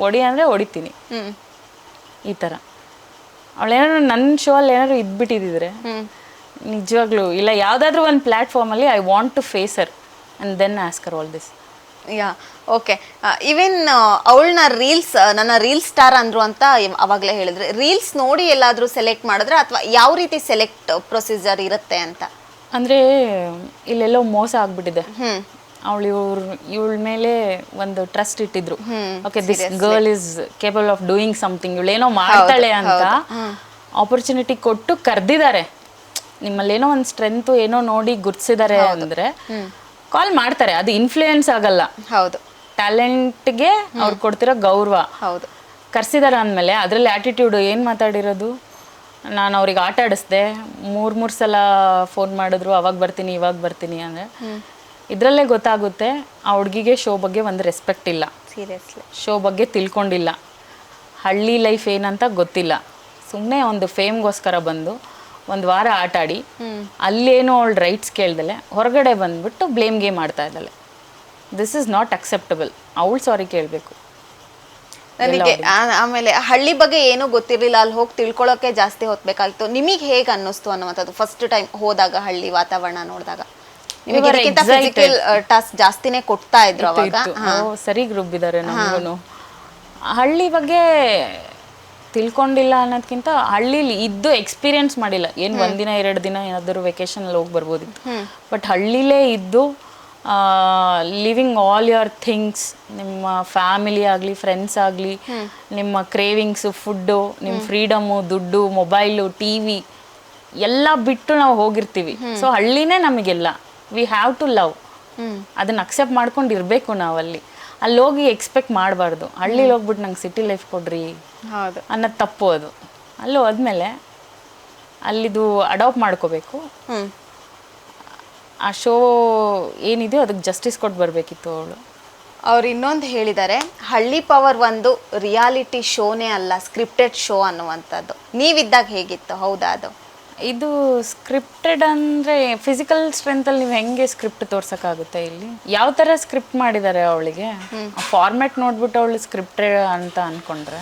ಹೊಡಿ ಅಂದರೆ ಹೊಡಿತೀನಿ ಈ ಥರ. ಅವಳೇನಾದ್ರು ನನ್ನ ಶೋ ಅಲ್ಲಿ ಏನಾದ್ರು ಇದ್ಬಿಟ್ಟಿದ್ರೆ ನಿಜವಾಗ್ಲೂ ಇಲ್ಲ, ಯಾವುದಾದ್ರೂ ಒಂದು ಪ್ಲ್ಯಾಟ್ಫಾರ್ಮಲ್ಲಿ I want to face her and then ask her all this. Yeah okay. Even ಅವಳನ್ನ ನನ್ನ ರೀಲ್ ಸ್ಟಾರ್ ಅಂದ್ರು ಅಂತ ಅವಾಗಲೇ ಹೇಳಿದ್ರೆ, ರೀಲ್ಸ್ ನೋಡಿ ಎಲ್ಲಾದರೂ ಸೆಲೆಕ್ಟ್ ಮಾಡಿದ್ರೆ ಅಥವಾ ಯಾವ ರೀತಿ ಸೆಲೆಕ್ಟ್ ಪ್ರೊಸೀಜರ್ ಇರುತ್ತೆ ಅಂತ? ಅಂದರೆ ಇಲ್ಲೆಲ್ಲೋ ಮೋಸ ಆಗ್ಬಿಟ್ಟಿದೆ. ಅವಳು ಇವಳ ಮೇಲೆ ಒಂದು ಟ್ರಸ್ಟ್ ಇಟ್ಟಿದ್ರು. Okay, this girl is capable of doing something, ಇವಳೇನೋ ಮಾಡ್ತಾಳೆ ಅಂತ ಆಪರ್ಚುನಿಟಿ ಕೊಟ್ಟು ಕರೆದಿದ್ದಾರೆ. ನಿಮ್ಮಲ್ಲೇನೋ ಒಂದು ಸ್ಟ್ರೆಂತ್ ಏನೋ ನೋಡಿ ಗುರ್ತಿಸಿದ್ದಾರೆ ಅಂದರೆ ಕಾಲ್ ಮಾಡ್ತಾರೆ. ಅದು ಇನ್ಫ್ಲೂಯೆನ್ಸ್ ಆಗಲ್ಲ. ಹೌದು, ಟ್ಯಾಲೆಂಟ್ಗೆ ಅವ್ರು ಕೊಡ್ತಿರೋ ಗೌರವ. ಹೌದು, ಕರ್ಸಿದಾರೆ ಅಂದಮೇಲೆ ಅದರಲ್ಲಿ ಆ್ಯಟಿಟ್ಯೂಡು ಏನು ಮಾತಾಡಿರೋದು. ನಾನು ಅವ್ರಿಗೆ ಆಟ ಆಡಿಸ್ದೆ, 3 ಸಲ ಫೋನ್ ಮಾಡಿದ್ರು, ಅವಾಗ ಬರ್ತೀನಿ ಇವಾಗ ಬರ್ತೀನಿ ಅಂದರೆ ಇದರಲ್ಲೇ ಗೊತ್ತಾಗುತ್ತೆ ಆ ಹುಡುಗಿಗೆ ಶೋ ಬಗ್ಗೆ ಒಂದು ರೆಸ್ಪೆಕ್ಟ್ ಇಲ್ಲ. ಸೀರಿಯಸ್ಲಿ ಶೋ ಬಗ್ಗೆ ತಿಳ್ಕೊಂಡಿಲ್ಲ, ಹಳ್ಳಿ ಲೈಫ್ ಏನಂತ ಗೊತ್ತಿಲ್ಲ. ಸುಮ್ಮನೆ ಒಂದು ಫೇಮ್ಗೋಸ್ಕರ ಬಂದು 1 ವಾರ ಆಟ ಆಡಿ ಅಲ್ಲೇನೋ ಅವಳು ರೈಟ್ಸ್ ಕೇಳ್ದಲೆ ಹೊರಗಡೆ ಬಂದ್ಬಿಟ್ಟು ಬ್ಲೇಮ್ ಗೇಮ್ ಆಡ್ತಾ ಇದ್ದಾಳೆ. This is not acceptable. ಅವಳು ಸಾರಿ ಕೇಳಬೇಕು. ನನಗೆ ಆಮೇಲೆ ಹಳ್ಳಿ ಬಗ್ಗೆ ಏನೂ ಗೊತ್ತಿರಲಿಲ್ಲ, ಅಲ್ಲಿ ಹೋಗಿ ತಿಳ್ಕೊಳ್ಳೋಕೆ ಜಾಸ್ತಿ ಹೊತ್ಬೇಕಾಗಿತ್ತು. ನಿಮಗೆ ಹೇಗೆ ಅನ್ನಿಸ್ತು ಅನ್ನುವಂಥದ್ದು ಫಸ್ಟ್ ಟೈಮ್ ಹೋದಾಗ ಹಳ್ಳಿ ವಾತಾವರಣ ನೋಡಿದಾಗ? ಫಿಸಿಕಲ್ ಟಾಸ್ಕ್ ಜಾಸ್ತಿನೇ ಕೊಡ್ತಾ ಇದ್ರು ಅವಾಗ? ಸರಿ ರುಬ್ಬಿದ್ದಾರೆ ನಮಗೂ. ಹಳ್ಳಿ ಬಗ್ಗೆ ತಿಳ್ಕೊಂಡಿಲ್ಲ ಅನ್ನೋದಕ್ಕಿಂತ ಹಳ್ಳಿಲಿ ಇದ್ದು ಎಕ್ಸ್ಪೀರಿಯನ್ಸ್ ಮಾಡಿಲ್ಲ. ಏನು 1 ದಿನ 2 ದಿನ ಏನಾದರೂ ವೆಕೇಶನಲ್ಲಿ ಹೋಗಿ ಬರ್ಬೋದಿತ್ತು. ಬಟ್ ಹಳ್ಳಿಲೇ ಇದ್ದು ಲಿವಿಂಗ್ ಆಲ್ ಯುವರ್ ಥಿಂಗ್ಸ್, ನಿಮ್ಮ ಫ್ಯಾಮಿಲಿ ಆಗಲಿ ಫ್ರೆಂಡ್ಸ್ ಆಗಲಿ, ನಿಮ್ಮ ಕ್ರೇವಿಂಗ್ಸು, ಫುಡ್ಡು, ನಿಮ್ಮ ಫ್ರೀಡಮ್ಮು, ದುಡ್ಡು, ಮೊಬೈಲು, TV ಎಲ್ಲ ಬಿಟ್ಟು ನಾವು ಹೋಗಿರ್ತೀವಿ. ಸೊ ಹಳ್ಳಿನೇ ನಮಗೆಲ್ಲ. We have to love. ಅದನ್ನ ಅಕ್ಸೆಪ್ಟ್ ಮಾಡ್ಕೊಂಡು ಇರಬೇಕು ನಾವು. ಅಲ್ಲಿ ಹೋಗಿ ಎಕ್ಸ್ಪೆಕ್ಟ್ ಮಾಡಬಾರ್ದು. ಹಳ್ಳಿಲಿ ಹೋಗ್ಬಿಟ್ಟು ನಂಗೆ ಸಿಟಿ ಲೈಫ್ ಕೊಡ್ರಿ ಅನ್ನೋದು ತಪ್ಪು. ಅದು ಅಲ್ಲಿ ಹೋದ್ಮೇಲೆ ಅಲ್ಲಿದು ಅಡಾಪ್ಟ್ ಮಾಡ್ಕೋಬೇಕು. ಆ ಶೋ ಏನಿದೆಯೋ ಅದಕ್ಕೆ ಜಸ್ಟಿಸ್ ಕೊಟ್ಟು ಬರಬೇಕಿತ್ತು ಅವಳು. ಅವ್ರು ಇನ್ನೊಂದು ಹೇಳಿದ್ದಾರೆ, ಹಳ್ಳಿ ಪವರ್ ಒಂದು ರಿಯಾಲಿಟಿ ಶೋನೇ ಅಲ್ಲ, ಸ್ಕ್ರಿಪ್ಟೆಡ್ ಶೋ ಅನ್ನುವಂಥದ್ದು. ನೀವಿದ್ದಾಗ ಹೇಗಿತ್ತು? ಹೌದಾ? ಅದು ಇದು ಸ್ಕ್ರಿಪ್ಟೆಡ್ ಅಂದರೆ ಫಿಸಿಕಲ್ ಸ್ಟ್ರೆಂತಲ್ಲಿ ನೀವು ಹೆಂಗೆ ಸ್ಕ್ರಿಪ್ಟ್ ತೋರ್ಸೋಕ್ಕಾಗುತ್ತೆ? ಇಲ್ಲಿ ಯಾವ ಥರ ಸ್ಕ್ರಿಪ್ಟ್ ಮಾಡಿದ್ದಾರೆ ಅವಳಿಗೆ? ಫಾರ್ಮ್ಯಾಟ್ ನೋಡ್ಬಿಟ್ಟು ಅವಳು ಸ್ಕ್ರಿಪ್ಟೆಡ್ ಅಂತ ಅಂದ್ಕೊಂಡ್ರೆ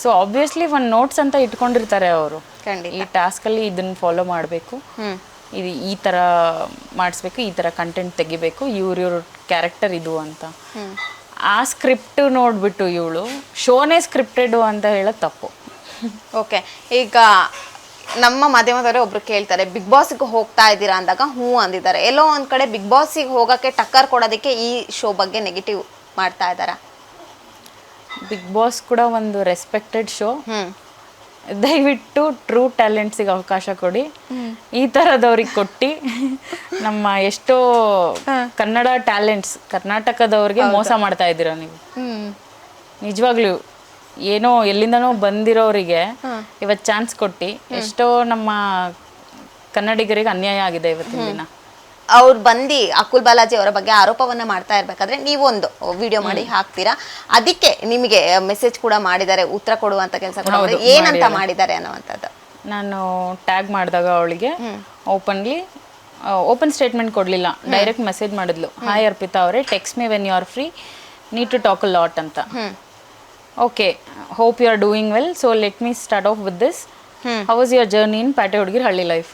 ಸೊ ಆಬ್ವಿಯಸ್ಲಿ ಒಂದು ನೋಟ್ಸ್ ಅಂತ ಇಟ್ಕೊಂಡಿರ್ತಾರೆ ಅವರು, ಖಂಡಿತ. ಈ ಟಾಸ್ಕಲ್ಲಿ ಇದನ್ನು ಫಾಲೋ ಮಾಡಬೇಕು, ಇದು ಈ ಥರ ಮಾಡಿಸ್ಬೇಕು, ಈ ಥರ ಕಂಟೆಂಟ್ ತೆಗಿಬೇಕು, ಇವ್ರ ಕ್ಯಾರೆಕ್ಟರ್ ಇದು ಅಂತ. ಆ ಸ್ಕ್ರಿಪ್ಟ್ ನೋಡಿಬಿಟ್ಟು ಇವಳು ಶೋನೇ ಸ್ಕ್ರಿಪ್ಟೆಡು ಅಂತ ಹೇಳೋದು ತಪ್ಪು. ಓಕೆ, ಈಗ ನಮ್ಮ ಮಾಧ್ಯಮದವರೇ ಒಬ್ರು ಕೇಳ್ತಾರೆ, ಬಿಗ್ ಬಾಸ್ಗೆ ಹೋಗ್ತಾ ಇದ್ದೀರಾ ಅಂದಾಗ ಹ್ಞೂ ಅಂದಿದ್ದಾರೆ. ಎಲ್ಲೋ ಒಂದು ಕಡೆ ಬಿಗ್ ಬಾಸಿಗೆ ಹೋಗೋಕ್ಕೆ ಟಕ್ಕರ್ ಕೊಡೋದಕ್ಕೆ ಈ ಶೋ ಬಗ್ಗೆ ನೆಗೆಟಿವ್ ಮಾಡ್ತಾ ಇದ್ದಾರಾ? ಬಿಗ್ ಬಾಸ್ ಕೂಡ ಒಂದು ರೆಸ್ಪೆಕ್ಟೆಡ್ ಶೋ. ದಯವಿಟ್ಟು ಟ್ರೂ ಟ್ಯಾಲೆಂಟ್ಸಿಗೆ ಅವಕಾಶ ಕೊಡಿ. ಈ ಥರದವ್ರಿಗೆ ಕೊಟ್ಟು ನಮ್ಮ ಎಷ್ಟೋ ಕನ್ನಡ ಟ್ಯಾಲೆಂಟ್ಸ್ ಕರ್ನಾಟಕದವ್ರಿಗೆ ಮೋಸ ಮಾಡ್ತಾ ಇದ್ದೀರ ನೀವು. ನಿಜವಾಗ್ಲೂ ಏನೋ ಎಲ್ಲಿಂದನೋ ಬಂದಿರೋರಿಗೆ ಇವತ್ತು ಚಾನ್ಸ್ ಕೊಟ್ಟು ಎಷ್ಟೋ ನಮ್ಮ ಕನ್ನಡಿಗರಿಗೆ ಅನ್ಯಾಯ ಆಗಿದೆ ಇವತ್ತಿನ ದಿನ. ಅವ್ರು ಬಂದು ಅಕುಲ್ ಬಾಲಾಜಿ ಅವರ ಬಗ್ಗೆ ಆರೋಪವನ್ನ ಮಾಡ್ತಾ ಇರ್ಬೇಕಾದ್ರೆ ನೀವೊಂದು ವಿಡಿಯೋ ಮಾಡಿ ಹಾಕ್ತೀರಾ, ಅದಕ್ಕೆ ನಿಮಗೆ ಮೆಸೇಜ್ ಕೂಡ ಮಾಡಿದ್ದಾರೆ, ಉತ್ತರ ಕೊಡುವಂತ ಕೆಲಸ ಕೂಡ ಮಾಡಿದ್ದಾರೆ. ಏನಂತ ಮಾಡಿದ್ದಾರೆ ಅನ್ನುವಂಥದ್ದು ನಾನು ಟ್ಯಾಗ್ ಮಾಡಿದಾಗ ಅವಳಿಗೆ ಓಪನ್ ಸ್ಟೇಟ್ಮೆಂಟ್ ಕೊಡಲಿಲ್ಲ, ಡೈರೆಕ್ಟ್ ಮೆಸೇಜ್ ಮಾಡಿದ್ಲು. ಹಾಯ್ ಅರ್ಪಿತಾ ಅವರೇ, text me when you are free, need to talk a lot ಅಂತ. Okay, hope you are doing well, so let me start off with this. How was your journey in ಪ್ಯಾಟೆ ಹುಡುಗಿರ್ ಹಳ್ಳಿ life?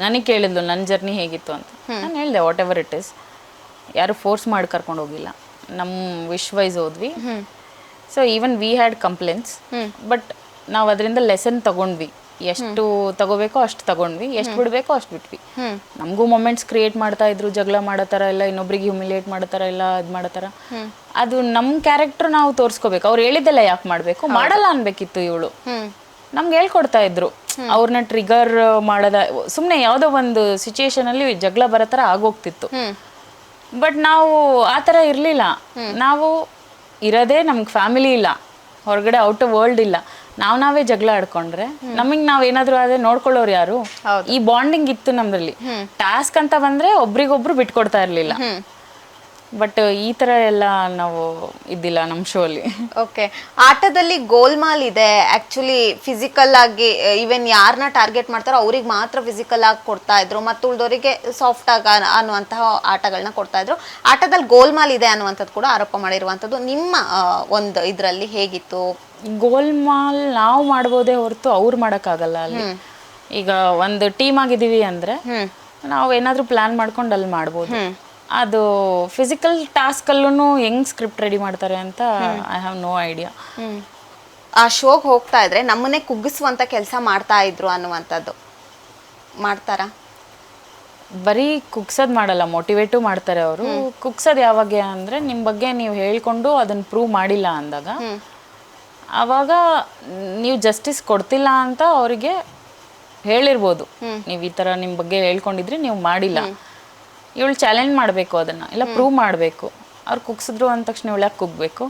ನನಗೆ ಕೇಳಿದ್ಲು ನನ್ನ journey ಹೇಗಿತ್ತು ಅಂತ. ನಾನು ಹೇಳಿದೆ ವಾಟ್ ಎವರ್ ಇಟ್ ಇಸ್, ಯಾರು ಫೋರ್ಸ್ ಮಾಡಿ ಕರ್ಕೊಂಡು ಹೋಗಿಲ್ಲ, ನಮ್ಮ ವಿಶ್ ವೈಸ್ ಹೋದ್ವಿ. So even we had complaints, but ನಾವು ಅದರಿಂದ ಲೆಸನ್ ತಗೊಂಡ್ವಿ. ಎಷ್ಟು ತಗೋಬೇಕೋ ಅಷ್ಟು ತಗೊಂಡ್ವಿ, ಎಷ್ಟು ಬಿಡಬೇಕೋ ಅಷ್ಟು ಬಿಟ್ವಿ. ನಮಗೂ ಮೊಮೆಂಟ್ಸ್ ಕ್ರಿಯೇಟ್ ಮಾಡ್ತಾ ಇದ್ರು, ಜಗಳ ಮಾಡೋ ಥರ ಎಲ್ಲ, ಇನ್ನೊಬ್ರಿಗೆ ಹ್ಯುಮಿಲಿಯೇಟ್ ಮಾಡೋ ಥರ ಎಲ್ಲ ಇದು ಮಾಡೋ ಥರ. ಅದು ನಮ್ಮ ಕ್ಯಾರೆಕ್ಟರ್ ನಾವು ತೋರಿಸ್ಕೋಬೇಕು. ಅವ್ರು ಹೇಳಿದ್ದೆಲ್ಲ ಯಾಕೆ ಮಾಡಬೇಕು, ಮಾಡಲ್ಲ ಅನ್ಬೇಕಿತ್ತು ಇವಳು. ನಮ್ಗೆ ಹೇಳ್ಕೊಡ್ತಾ ಇದ್ರು, ಅವ್ರನ್ನ ಟ್ರಿಗರ್ ಮಾಡೋದ, ಸುಮ್ಮನೆ ಯಾವುದೋ ಒಂದು ಸಿಚುಯೇಷನಲ್ಲಿ ಜಗಳ ಬರೋ ಥರ ಆಗೋಗ್ತಿತ್ತು. ಬಟ್ ನಾವು ಆ ಥರ ಇರಲಿಲ್ಲ. ನಾವು ಇರೋದೇ ನಮ್ಗೆ ಫ್ಯಾಮಿಲಿ ಇಲ್ಲ, ಹೊರಗಡೆ ಔಟ್ ಆಫ್ ವರ್ಲ್ಡ್ ಇಲ್ಲ. ನಾವೇ ಜಗಳ ಆಡ್ಕೊಂಡ್ರೆ ನಮಗೆ ನಾವೇನಾದ್ರೂ ಆದ್ರೆ ನೋಡ್ಕೊಳ್ಳೋರು ಯಾರು? ಈ ಬಾಂಡಿಂಗ್ ಇತ್ತು ನಮ್ದ್ರಲ್ಲಿ. ಟಾಸ್ಕ್ ಅಂತ ಬಂದ್ರೆ ಒಬ್ರಿಗೊಬ್ರು ಬಿಟ್ಕೊಡ್ತಾ ಇರ್ಲಿಲ್ಲ. ಬಟ್ ಈ ತರ ಎಲ್ಲ ನಾವು ಇದ್ದಿಲ್ಲ ನಮ್ಮ ಶೋ ಅಲ್ಲಿ. ಓಕೆ, ಆಟದಲ್ಲಿ ಗೋಲ್ಮಾಲ್ ಇದೆ. ಆಕ್ಚುಲಿ ಫಿಸಿಕಲ್ ಆಗಿ ಈವನ್ ಯಾರನ್ನ ಟಾರ್ಗೆಟ್ ಮಾಡ್ತಾರೋ ಅವ್ರಿಗೆ ಮಾತ್ರ ಫಿಸಿಕಲ್ ಆಗಿ ಕೊಡ್ತಾ ಇದ್ರು, ಮತ್ತು ಉಳಿದವರಿಗೆ ಸಾಫ್ಟ್ ಆಗಿ ಅನ್ನುವಂತಹ ಆಟಗಳನ್ನ ಕೊಡ್ತಾ ಇದ್ರು. ಆಟದಲ್ಲಿ ಗೋಲ್ಮಾಲ್ ಇದೆ ಅನ್ನುವಂಥದ್ದು ಕೂಡ ಆರೋಪ ಮಾಡಿರುವಂಥದ್ದು. ನಿಮ್ಮ ಒಂದು ಇದರಲ್ಲಿ ಹೇಗಿತ್ತು? ಗೋಲ್ಮಾಲ್ ನಾವು ಮಾಡ್ಬೋದೇ ಹೊರತು ಅವ್ರು ಮಾಡೋಕ್ಕಾಗಲ್ಲ ಅಲ್ಲಿ. ಈಗ ಒಂದು ಟೀಮ್ ಆಗಿದ್ದೀವಿ ಅಂದ್ರೆ ನಾವು ಏನಾದರೂ ಪ್ಲಾನ್ ಮಾಡ್ಕೊಂಡು ಅಲ್ಲಿ ಮಾಡ್ಬೋದು. ಅದು ಫಿಸಿಕಲ್ ಟಾಸ್ಕಲ್ಲೂ ಹೆಂಗ್ ಸ್ಕ್ರಿಪ್ಟ್ ರೆಡಿ ಮಾಡ್ತಾರೆ ಅಂತ ಐ ಹ್ಯಾವ್ ನೋ ಐಡಿಯಾ. ಆ ಶೋಗೆ ಹೋಗ್ತಾ ಇದ್ರೆ ನಮ್ಮನ್ನೇ ಕುಗ್ಗಿಸುವಂತ ಕೆಲಸ ಮಾಡ್ತಾ ಇದ್ರು ಅನ್ನುವಂಥದ್ದು ಮಾಡ್ತಾರಾ? ಬರೀ ಕುಗ್ಸೋದು ಮಾಡಲ್ಲ, ಮೋಟಿವೇಟು ಮಾಡ್ತಾರೆ ಅವರು. ಕುಗ್ಸೋದು ಯಾವಾಗ ಅಂದರೆ ನಿಮ್ಮ ಬಗ್ಗೆ ನೀವು ಹೇಳ್ಕೊಂಡು ಅದನ್ನು ಪ್ರೂವ್ ಮಾಡಿಲ್ಲ ಅಂದಾಗ, ಆವಾಗ ನೀವು ಜಸ್ಟಿಸ್ ಕೊಡ್ತಿಲ್ಲ ಅಂತ ಅವರಿಗೆ ಹೇಳಿರ್ಬೋದು. ನೀವು ಈ ಥರ ನಿಮ್ಮ ಬಗ್ಗೆ ಹೇಳ್ಕೊಂಡಿದ್ರಿ, ನೀವು ಮಾಡಿಲ್ಲ. ಇವಳು ಚಾಲೆಂಜ್ ಮಾಡಬೇಕು ಅದನ್ನು, ಇಲ್ಲ ಪ್ರೂವ್ ಮಾಡಬೇಕು. ಅವ್ರು ಕುಗ್ಸಿದ್ರು ಅಂದ ತಕ್ಷಣ ಇವಳು ಯಾಕೆ ಕುಗ್ಬೇಕು?